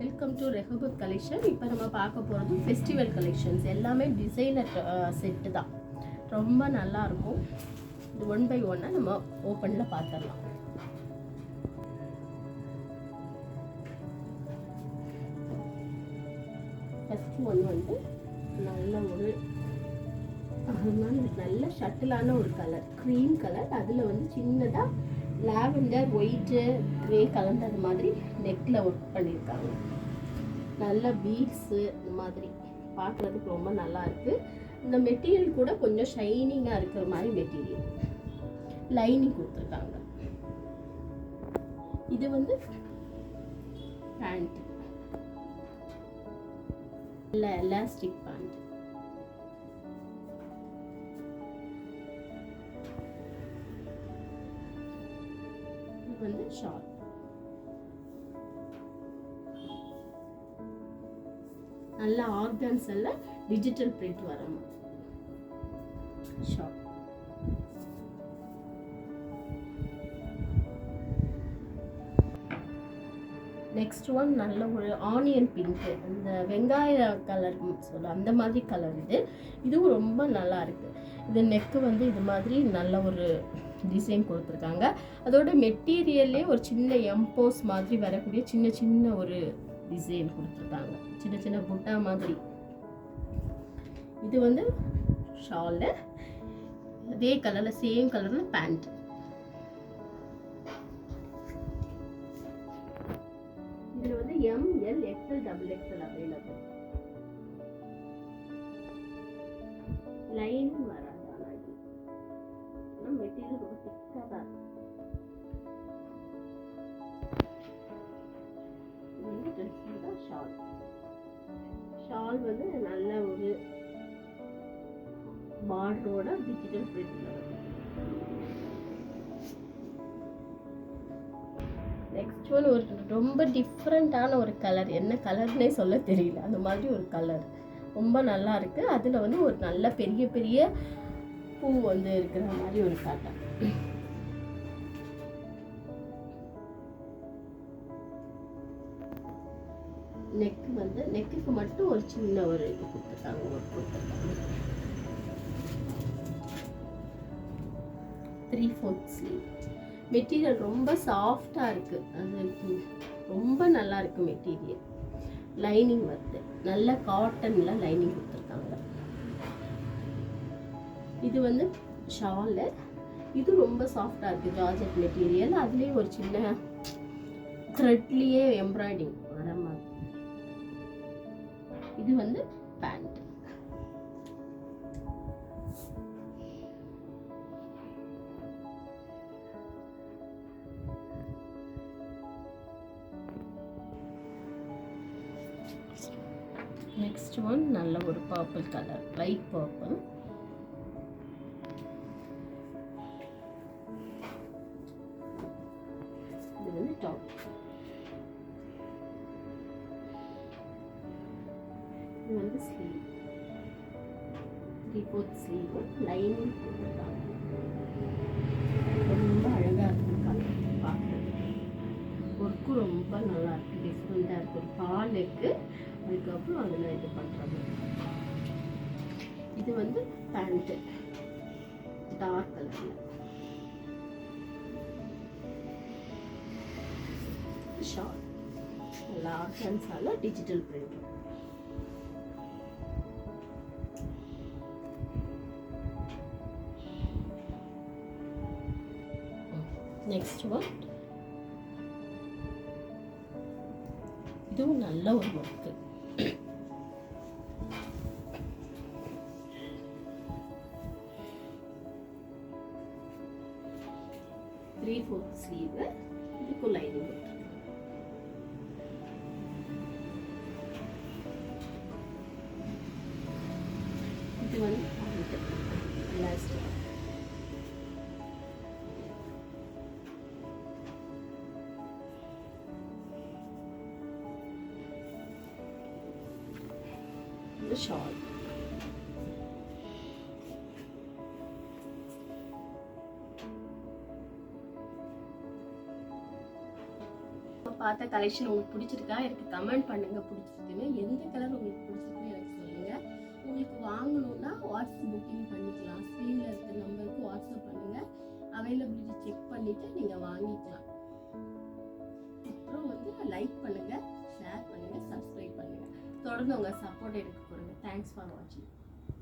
Welcome to ரெஹபத் collection. இப்போ நம்ம பார்க்க போகிறது ஃபெஸ்டிவல் கலெக்ஷன்ஸ். எல்லாமே டிசைனர் செட்டு தான், ரொம்ப நல்லாயிருக்கும். இது 1 by 1 நம்ம ஓப்பனில் பார்த்துடலாம். ஃபஸ்ட்டு ஒன்று வந்து நல்ல ஒரு நல்ல ஷட்டிலான ஒரு கலர், க்ரீம் கலர். அதில் வந்து சின்னதாக லாவெண்டர், ஒயிட்டு, க்ரே கலந்தது மாதிரி நெக்கில் ஒர்க் பண்ணியிருக்காங்க. நல்ல பீட்ஸு இந்த மாதிரி பார்க்குறதுக்கு ரொம்ப நல்லா இருக்குது. இந்த மெட்டீரியல் கூட கொஞ்சம் ஷைனிங்காக இருக்கிற மாதிரி மெட்டீரியல், லைனிங் கொடுத்துருக்காங்க. இது வந்து பேண்ட், இல்லை எலாஸ்டிக் பேண்ட். இது வந்து ஷார்ட். நல்ல ஆர்கன்ஸ்ல டிஜிட்டல் பிரிண்ட் வர மாதிரி ஷார்ட். நெக்ஸ்ட் ஒன் நல்ல ஒரு ஆனியன் பிங்க், இந்த வெங்காய கலர் சொல்ல அந்த மாதிரி கலர். இதுவும் ரொம்ப நல்லா இருக்கு. இது நெக்கு வந்து இது மாதிரி நல்ல ஒரு டிசைன் கொடுத்துருக்காங்க. அதோட மெட்டீரியல்லே ஒரு சின்ன எம்போஸ் மாதிரி வரக்கூடிய சின்ன சின்ன ஒரு டிசைன் கொடுத்துருக்காங்க, சின்ன சின்ன புட்டா மாதிரி. இது வந்து ஷாலு, அதே கலர்ல சேம் கலர்ல பேண்ட். இதுல வந்து ML XL XXL available. Line வராது, ஆனால் மெட்டீரியல் ரொம்ப திக்காக தான் இருக்கு. இது வந்து ட்ரெஸ் தான் ஷால். ஷால் வந்து நல்ல ஒரு பார்டரோட டிஜிட்டல் பிரிண்ட்ல வரும். நெக்ஸ்ட் ஒன் ஒரு ரொம்ப டிஃப்ரெண்ட்டான ஒரு கலர், என்ன கலர்னே சொல்ல தெரியல, அந்த மாதிரி ஒரு கலர் ரொம்ப நல்லா இருக்கு. அதில் வந்து ஒரு நல்ல பெரிய பெரிய பூ வந்து இருக்கிற மாதிரி ஒரு காட்டன். நெக் வந்து நெக்குக்கு மட்டும் ஒரு சின்ன ஒரு இது கொடுத்துருக்காங்க, ஒர்க் கொடுத்துருக்காங்க. 3/4 ஸ்லீவ். மெட்டீரியல் ரொம்ப சாஃப்டாக இருக்குது, அது ரொம்ப நல்லா இருக்குது மெட்டீரியல். லைனிங் வருது, நல்ல காட்டனில் லைனிங் கொடுத்துருக்காங்க. இது வந்து ஷாலு, இது ரொம்ப சாஃப்டாக இருக்குது, ஜார்ஜெட் மெட்டீரியல். அதுலேயே ஒரு சின்ன த்ரெட்லேயே எம்ப்ராய்டிங் வர மாதிரி. இது வந்து பேண்ட். நெக்ஸ்ட் ஒன் நல்ல ஒரு பர்பிள் கலர், லைட் பர்பிள். இது வந்து டாப். இது வந்து ஸ்லீவ், 3/4 ஸ்லீவ், லைனிங் கொடுத்துருக்காங்க. ரொம்ப அழகாக இருக்கு கலர் பார்க்குறதுக்கு. ஒர்க்கும் ரொம்ப நல்லா இருக்குது, டிஃப்ரெண்ட்டாக இருக்குது. ஒரு பாலுக்கு அதுக்கப்புறம் அதில் இது பண்ணுறாங்க. இது வந்து பேண்ட்டு, டார்க் கலரில். ஷார்ட், நல்லா ஆர்கன்ஸால டிஜிட்டல் பிரிண்ட். நெக்ஸ்ட் ஒன், இதுவும் நல்ல ஒரு ஒர்க்கு. த்ரீ-ஃபோர்த் ஸ்லீவ், இதுக்கும் லைனிங். இது வந்து லாஸ்ட். The shawl. பார்த்த கலெக்ஷன் உங்களுக்கு பிடிச்சிருக்கா எனக்கு கமெண்ட் பண்ணுங்க பிடிச்சிருக்குன்னு. எந்த கலர் உங்களுக்கு பிடிச்சிருக்குன்னு எனக்கு சொல்லுங்க. உங்களுக்கு வாங்கணும்னா வாட்ஸ்அப் புக்கிங் பண்ணிக்கலாம். ஸ்க்ரீனில் இருக்க நம்பருக்கு வாட்ஸ்அப் பண்ணுங்க. அவைலபிலிட்டி செக் பண்ணிட்டு நீங்கள் வாங்கிக்கலாம். அப்புறம் வந்து லைக் பண்ணுங்க, ஷேர் பண்ணுங்க, சப்ஸ்கிரைப் பண்ணுங்க. தொடர்ந்து உங்கள் சப்போர்ட் எனக்கு கொடுங்க. தேங்க்ஸ் ஃபார் வாட்சிங்.